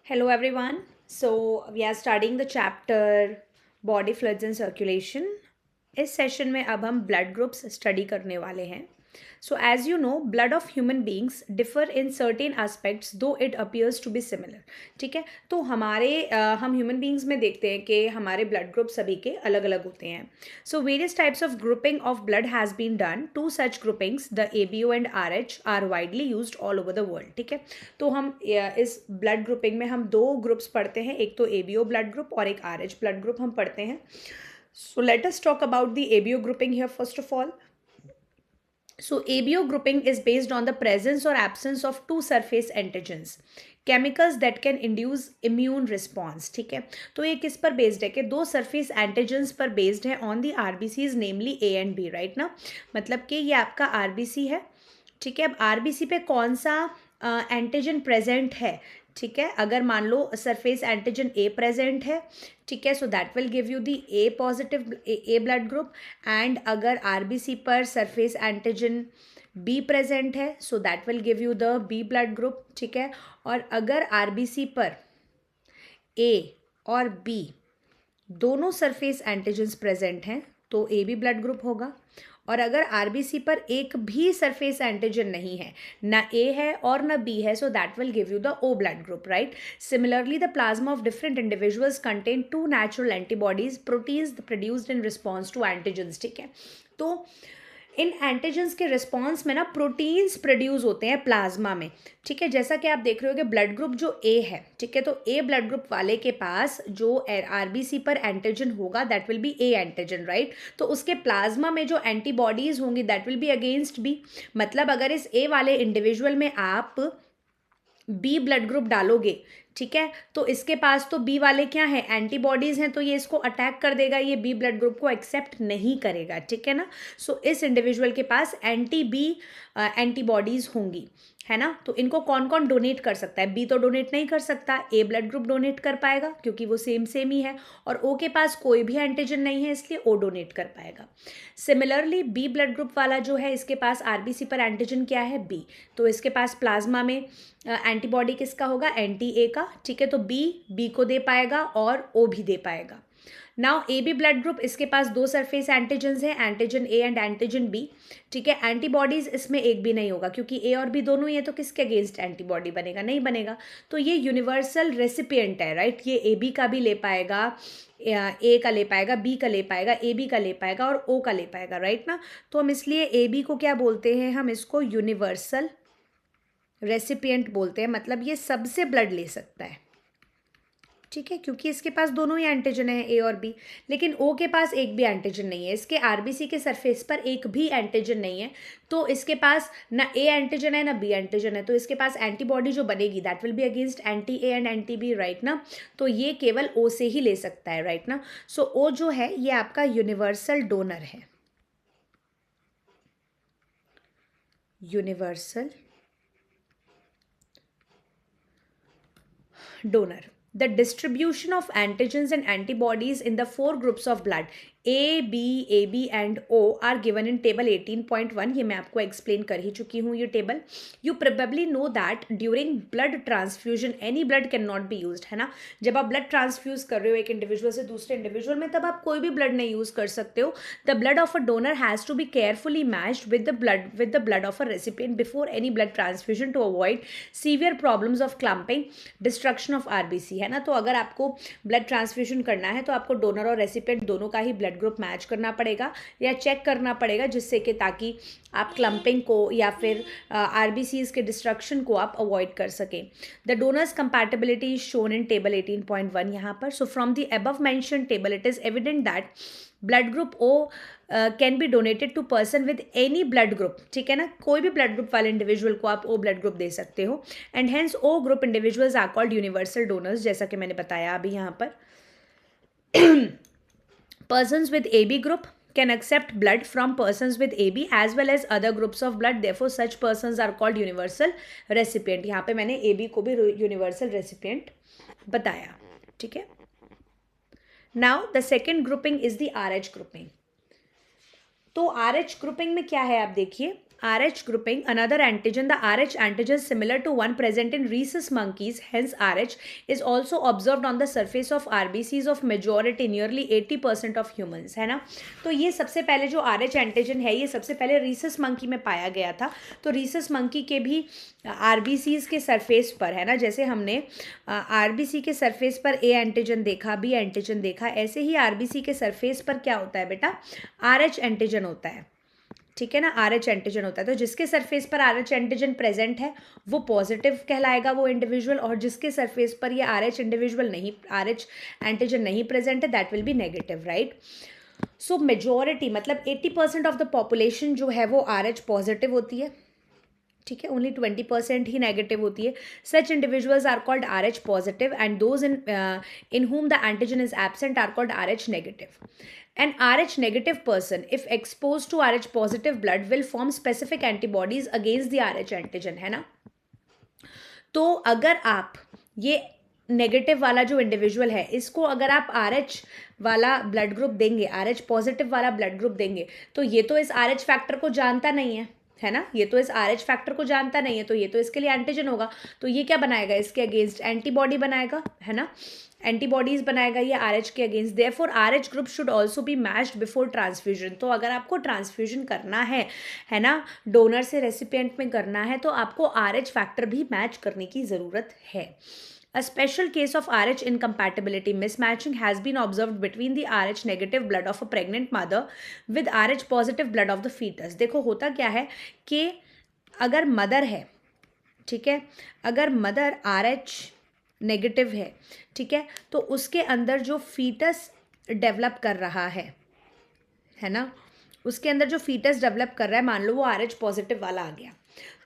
Hello everyone. So we are studying the chapter Body Fluids and Circulation. इस session में अब हम blood groups study करने वाले हैं. So as you know, blood of human beings differ in certain aspects though it appears to be similar. ठीक है, तो हम ह्यूमन बींग्स में देखते हैं कि हमारे ब्लड ग्रुप सभी के अलग अलग होते हैं. So various types of grouping of blood has been done. Two such groupings, the ABO and RH, are widely used all over the world. ठीक है, तो हम इस ब्लड ग्रुपिंग में हम दो ग्रुप्स पढ़ते हैं, एक तो ABO ब्लड ग्रुप और एक RH ब्लड ग्रुप हम पढ़ते हैं. So let us talk about the ABO grouping here first of all. So ABO grouping is based on the presence or absence of two surface antigens, chemicals that can induce immune response. ठीक है, तो ये किस पर based है कि दो surface antigens पर बेस्ड है on the RBCs namely A and B, right ना. मतलब कि ये आपका आरबीसी है. ठीक है, अब आरबीसी पे कौन सा एंटीजन प्रेजेंट है. ठीक है, अगर मान लो सरफेस एंटीजन ए प्रेजेंट है, ठीक है, so that will give you the A positive A blood group. And अगर आरबीसी पर सरफेस एंटीजन बी प्रेजेंट है, so that will give you the B blood group. ठीक है, और अगर आरबीसी पर ए और बी दोनों सरफेस एंटीजन्स प्रेजेंट हैं तो ए बी ब्लड ग्रुप होगा. और अगर आरबीसी पर एक भी सरफेस एंटीजन नहीं है, ना ए है और ना बी है, so that will give you the O blood group, right. Similarly the plasma of different individuals contain two natural antibodies proteins produced in response to antigens. ठीक है, तो इन एंटीजन्स के रिस्पॉन्स में ना प्रोटीन्स प्रोड्यूस होते हैं plasma में. ठीक है, जैसा कि आप देख रहे हो कि ब्लड ग्रुप जो ए है, ठीक है, तो ए ब्लड ग्रुप वाले के पास जो आरबीसी पर एंटीजन होगा that will be A antigen, right. तो उसके प्लाज्मा में जो एंटीबॉडीज होंगी that will be against B. मतलब अगर इस ए वाले इंडिविजुअल में आप बी ब्लड ग्रुप डालोगे, ठीक है, तो इसके पास तो बी वाले क्या है, एंटीबॉडीज हैं, तो ये इसको अटैक कर देगा, ये बी ब्लड ग्रुप को एक्सेप्ट नहीं करेगा. ठीक है ना. सो इस इंडिविजुअल के पास एंटी बी एंटीबॉडीज होंगी, है ना. तो इनको कौन कौन डोनेट कर सकता है. बी तो डोनेट नहीं कर सकता, ए ब्लड ग्रुप डोनेट कर पाएगा क्योंकि वो सेम ही है. और ओ के पास कोई भी एंटीजन नहीं है इसलिए ओ डोनेट कर पाएगा. सिमिलरली बी ब्लड ग्रुप वाला जो है इसके पास आरबीसी पर एंटीजन क्या है, बी, तो इसके पास प्लाज्मा में एंटीबॉडी किसका होगा, एंटी ए का. ठीक है, तो बी को दे पाएगा और ओ भी दे पाएगा. Now A B blood group, इसके पास दो सरफेस एंटीजन्स हैं, antigen A and antigen B. ठीक है, एंटीबॉडीज इसमें एक भी नहीं होगा क्योंकि ए और बी दोनों ही है, तो किसके अगेंस्ट एंटीबॉडी बनेगा, नहीं बनेगा. तो ये यूनिवर्सल रेसिपिएंट है, राइट. ये ए बी का भी ले पाएगा, ए का ले पाएगा, बी का ले पाएगा, ए बी का ले पाएगा और ओ का ले पाएगा, राइट ना. तो हम इसलिए ए बी को क्या बोलते हैं, हम इसको यूनिवर्सल रेसिपिएंट बोलते हैं. मतलब ये सबसे ब्लड ले सकता है. ठीक है, क्योंकि इसके पास दोनों ही एंटीजन है, ए और बी. लेकिन ओ के पास एक भी एंटीजन नहीं है, इसके आरबीसी के सरफेस पर एक भी एंटीजन नहीं है, तो इसके पास ना ए एंटीजन है ना बी एंटीजन है, तो इसके पास एंटीबॉडी जो बनेगी that will be against anti A and anti B, right ना. तो ये केवल ओ से ही ले सकता है, राइट ना. सो ओ जो है ये आपका यूनिवर्सल डोनर है, universal donor. The distribution of antigens and antibodies in the four groups of blood A, B, AB and O are given in table 18.1. ये मैं आपको explain कर ही चुकी हूँ ये table. You probably know that during blood transfusion any blood cannot be used, है ना. जब आप blood transfuse कर रहे हो एक individual से दूसरे individual में, तब आप कोई भी blood नहीं use कर सकते हो. The blood of a donor has to be carefully matched with the blood of a recipient before any blood transfusion to avoid severe problems of clumping, destruction of RBC, है ना. तो अगर आपको blood transfusion करना है तो आपको donor और recipient दोनों का ही ब्लड ग्रुप मैच करना पड़ेगा या चेक करना पड़ेगा, जिससे कि ताकि आप क्लम्पिंग को या फिर आरबीसीज के डिस्ट्रक्शन को आप अवॉइड कर सकें. The donors compatibility is shown in table 18.1 यहाँ पर. So from the above mention table it is evident that blood group O can be donated to person with any blood group. ठीक है ना, कोई भी ब्लड ग्रुप वाले individual को आप ओ ब्लड ग्रुप दे सकते हो. And hence O group individuals are called universal donors, जैसा कि मैंने बताया अभी यहाँ पर. Persons with AB group can accept blood from persons with AB as well as other groups of blood. Therefore, such persons are called universal recipient. यहाँ पे मैंने AB को भी universal recipient बताया. ठीक है. Now the second grouping is the RH grouping. तो RH grouping में क्या है आप देखिए, RH grouping, another antigen, the RH antigen similar to one present in rhesus monkeys, hence RH, is also observed on the surface of RBCs of majority, nearly 80% of humans, है ना. तो ये सबसे पहले जो RH एंटीजन है ये सबसे पहले rhesus monkey में पाया गया था. तो rhesus monkey के भी RBCs के सरफेस पर, है ना, जैसे हमने RBC के सरफेस पर A एंटीजन देखा, B एंटीजन देखा, ऐसे ही RBC के सरफेस पर क्या होता है बेटा, RH एंटीजन होता है. ठीक है ना, RH एंटीजन होता है. तो जिसके सरफेस पर RH एंटीजन प्रेजेंट है वो पॉजिटिव कहलाएगा वो इंडिविजुअल, और जिसके सरफेस पर ये RH इंडिविजुअल नहीं, RH एंटीजन नहीं प्रेजेंट है, that will B negative, right. So majority मतलब 80% ऑफ द पॉपुलेशन जो है वो RH पॉजिटिव होती है. ठीक है, ओनली 20% ही नेगेटिव होती है. Such individuals are called RH positive and those in whom the antigen is absent are called RH negative. An RH negative person, if exposed to RH positive blood, will form specific antibodies against the RH antigen, है ना. तो अगर आप ये negative वाला जो individual है इसको अगर आप RH वाला ब्लड ग्रुप देंगे, RH पॉजिटिव वाला ब्लड ग्रुप देंगे, तो ये तो इस RH फैक्टर को जानता नहीं है ना, ये तो इस RH फैक्टर को जानता नहीं है, तो ये तो इसके लिए एंटीजन होगा, तो ये क्या बनाएगा, इसके अगेंस्ट एंटीबॉडी बनाएगा, है ना, एंटीबॉडीज बनाएगा ये RH के against. Therefore RH group should also be matched before transfusion. तो अगर आपको ट्रांसफ्यूजन करना है ना, डोनर से रेसिपिएंट में करना है, तो आपको RH फैक्टर भी मैच करने की ज़रूरत है. A special case of RH incompatibility mismatching has been observed between the RH negative blood of a pregnant mother with RH positive blood of the fetus. देखो होता क्या है कि अगर मदर है, ठीक है, अगर मदर RH नेगेटिव है, ठीक है, तो उसके अंदर जो फीटस डेवलप कर रहा है ना, उसके अंदर जो फीटस डेवलप कर रहा है, मान लो वो RH पॉजिटिव वाला आ गया,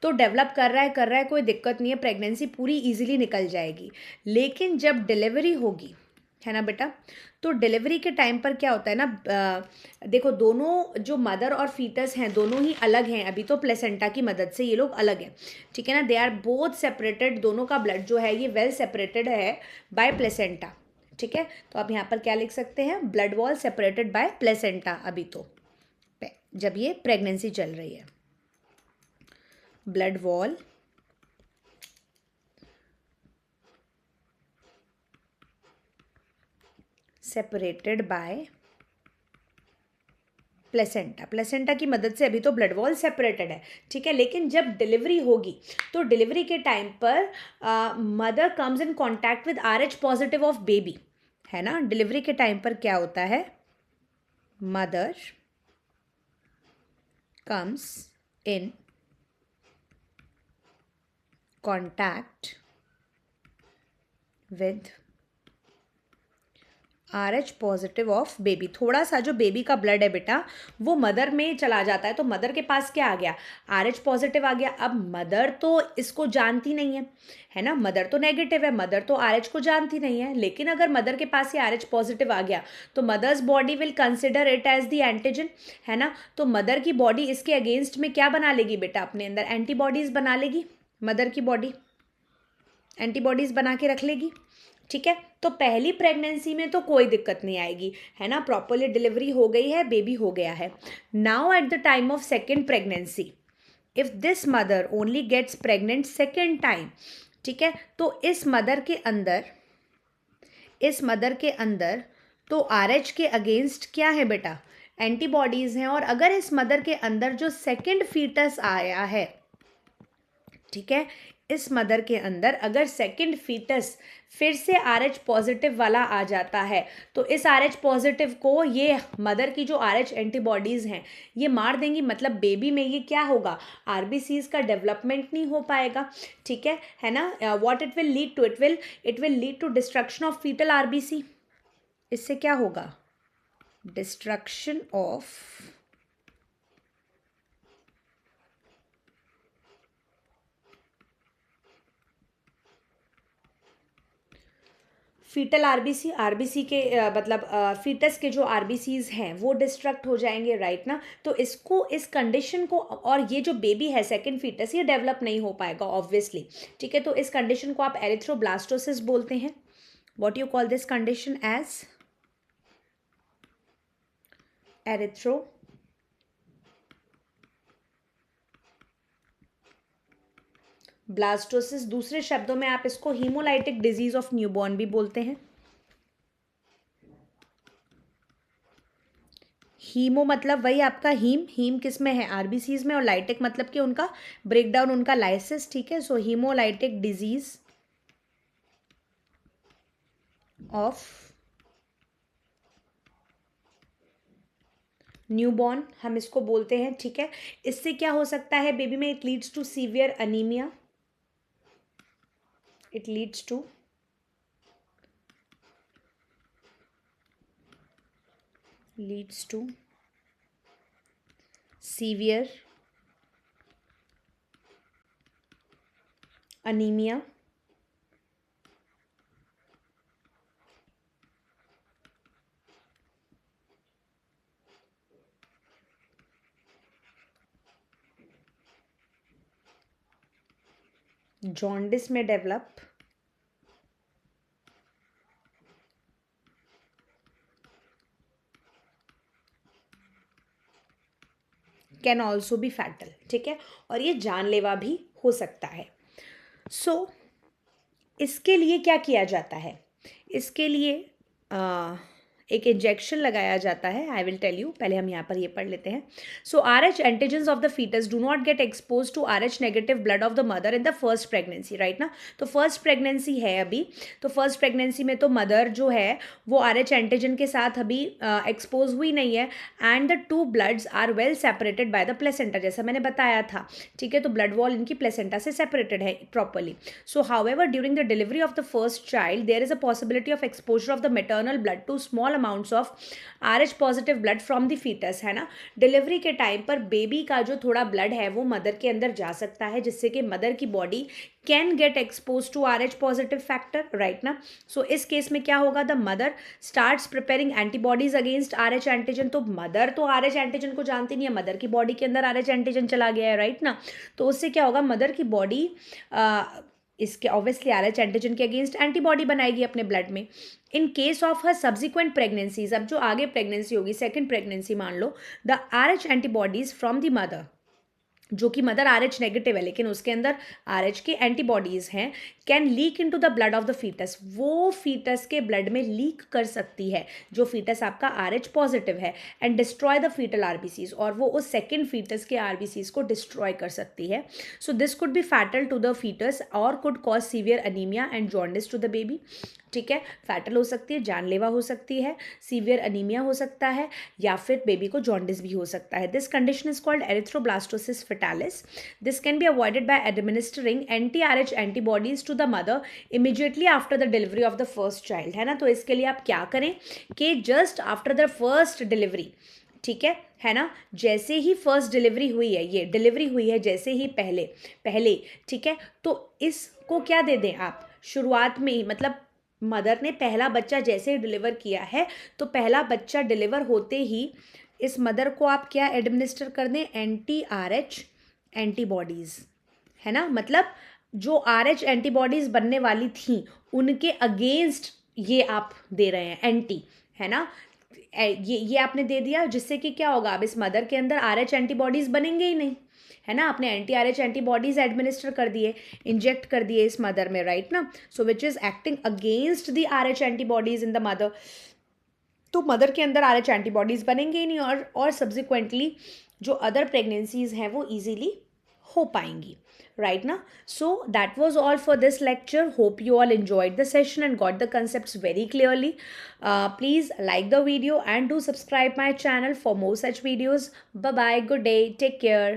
तो डेवलप कर रहा है, कोई दिक्कत नहीं है, प्रेगनेंसी पूरी इजीली निकल जाएगी. लेकिन जब डिलीवरी होगी, है ना बेटा, तो डिलीवरी के टाइम पर क्या होता है ना, देखो दोनों जो मदर और फीटस हैं दोनों ही अलग हैं, अभी तो प्लेसेंटा की मदद से ये लोग अलग हैं. ठीक है ना, दे आर बोथ सेपरेटेड, दोनों का ब्लड जो है ये वेल सेपरेटेड है बाय प्लेसेंटा. ठीक है, तो आप यहाँ पर क्या लिख सकते हैं, blood wall separated by placenta, अभी तो जब ये प्रेगनेंसी चल रही है, blood wall separated by placenta. Placenta की मदद से अभी तो ब्लड वॉल सेपरेटेड है. ठीक है, लेकिन जब डिलीवरी होगी तो डिलीवरी के टाइम पर mother comes in contact with RH positive of baby, है ना. डिलीवरी के टाइम पर क्या होता है, mother comes in contact with RH positive of baby. थोड़ा सा जो बेबी का ब्लड है बेटा वो मदर में चला जाता है, तो मदर के पास क्या आ गया, RH पॉजिटिव आ गया. अब मदर तो इसको जानती नहीं है ना, मदर तो नेगेटिव है, मदर तो RH को जानती नहीं है. लेकिन अगर मदर के पास ये RH पॉजिटिव आ गया तो mother's body will consider it as the antigen, है ना. तो मदर की बॉडी इसके अगेंस्ट में क्या बना लेगी बेटा, अपने अंदर एंटीबॉडीज बना लेगी. मदर की बॉडी एंटीबॉडीज बना के रख लेगी. ठीक है, तो पहली प्रेगनेंसी में तो कोई दिक्कत नहीं आएगी, है ना, प्रॉपरली डिलीवरी हो गई है, बेबी हो गया है. Now at the time of second pregnancy, if this mother only gets pregnant second time, ठीक है, तो इस मदर के अंदर तो RH के अगेंस्ट क्या है बेटा, एंटीबॉडीज हैं. और अगर इस मदर के अंदर जो सेकेंड फीटस आया है, ठीक है, इस मदर के अंदर अगर सेकेंड फीटस फिर से RH पॉजिटिव वाला आ जाता है, तो इस RH पॉजिटिव को ये मदर की जो RH एंटीबॉडीज़ हैं ये मार देंगी. मतलब बेबी में ये क्या होगा, RBCs का डेवलपमेंट नहीं हो पाएगा. ठीक है ना. What it will lead to, it will lead to destruction of foetal RBC. इससे क्या होगा, डिस्ट्रक्शन ऑफ फीटल आरबीसी के मतलब फीटस के जो RBCs हैं वो डिस्ट्रक्ट हो जाएंगे, राइट ना. तो इसको, इस कंडीशन को, और ये जो बेबी है सेकंड फीटस ये डेवलप नहीं हो पाएगा ऑब्वियसली. ठीक है, तो इस कंडीशन को आप एरिथ्रोब्लास्टोसिस बोलते हैं. What you call this condition as blastosis, दूसरे शब्दों में आप इसको हीमोलाइटिक डिजीज ऑफ न्यूबॉर्न भी बोलते हैं। हीमो मतलब वही आपका हीम किस में है, आरबीसीज में, और लाइटिक मतलब कि उनका ब्रेकडाउन, उनका लाइसिस, ठीक है। सो हीमोलाइटिक डिजीज ऑफ न्यूबॉर्न हम इसको बोलते हैं, ठीक है। इससे क्या हो सकता है बेबी में, it leads to severe anaemia, it leads to severe anaemia, jaundice में develop, can also be fatal, ठीक है, और ये जानलेवा भी हो सकता है। सो इसके लिए क्या किया जाता है, इसके लिए एक इंजेक्शन लगाया जाता है। आई विल टेल यू, पहले हम यहाँ पर ये पढ़ लेते हैं। So RH antigens of the foetus do not get expose to RH negative blood of the mother in the first pregnancy, right ना। तो फर्स्ट प्रेगनेंसी है अभी, तो फर्स्ट प्रेगनेंसी में तो मदर जो है वो RH एंटीजन के साथ अभी एक्सपोज हुई नहीं है, and the two bloods are well separated by the placenta, जैसा मैंने बताया था, ठीक है। तो ब्लड वॉल इनकी प्लेसेंटा से सेपरेटेड है properly. So however during the delivery of the first child there is a possibility of exposure of the maternal blood to small amounts of RH positive blood from the foetus, है ना। Delivery के time पर baby का जो थोड़ा blood है वो mother के अंदर जा सकता है, जिससे कि मदर की body can get expose to RH positive factor, right ना। सो इस केस में क्या होगा, the mother starts preparing antibodies against RH antigen. तो मदर तो RH एंटीजन को जानती नहीं है, मदर की बॉडी के अंदर RH एंटीजन चला गया है, राइट ना। तो उससे क्या होगा, मदर की बॉडी इसके ऑब्वियसली RH एंटीजन के अगेंस्ट एंटीबॉडी बनाएगी अपने ब्लड में। In case of her subsequent pregnancies, अब जो आगे प्रेगनेंसी होगी, सेकेंड प्रेगनेंसी मान लो, the RH antibodies from the mother, जो कि मदर RH नेगेटिव है लेकिन उसके अंदर RH की एंटीबॉडीज हैं, can leak into the blood of the foetus, वो फीटस के ब्लड में लीक कर सकती है जो फीटस आपका RH पॉजिटिव है, and destroy the foetal RBCs, और वो उस सेकेंड फीटस के RBCs को डिस्ट्रॉय कर सकती है। So this could be fatal to the foetus और could cause severe anaemia and jaundice to the baby, ठीक है। फैटल हो सकती है, जानलेवा हो सकती है, सीवियर अनीमिया हो सकता है, या फिर बेबी को जॉन्डिस भी हो सकता है। This condition is called erythroblastosis fetalis. This can be avoided by administering एंटी-RH antibodies to the mother immediately after the delivery of the first child, है ना। तो इसके लिए आप क्या करें कि just after the first delivery, ठीक है ना, जैसे ही फर्स्ट डिलीवरी हुई है, ये डिलीवरी हुई है जैसे ही पहले, ठीक है, तो इसको क्या दे दें आप शुरुआत में ही, मतलब मदर ने पहला बच्चा जैसे ही डिलीवर किया है तो पहला बच्चा डिलीवर होते ही इस मदर को आप क्या एडमिनिस्टर कर दें, एंटी-RH एंटीबॉडीज़, है ना। मतलब जो RH एंटीबॉडीज़ बनने वाली थी उनके अगेंस्ट ये आप दे रहे हैं एंटी, है ना। ये आपने दे दिया, जिससे कि क्या होगा, अब इस मदर के अंदर RH एंटीबॉडीज़ बनेंगे ही नहीं, है ना। आपने एंटी-RH एंटीबॉडीज एडमिनिस्टर कर दिए, इंजेक्ट कर दिए इस मदर में, राइट ना। So which is acting against the RH antibodies in the mother, तो मदर के अंदर RH एंटीबॉडीज बनेंगे ही नहीं, और सब्सिक्वेंटली जो अदर प्रेगनेंसीज हैं वो इजीली हो पाएंगी, right now. So that was all for this lecture. Hope you all enjoyed the session and got the concepts very clearly. Please like the video and do subscribe my channel for more such videos. Bye bye, good day, take care.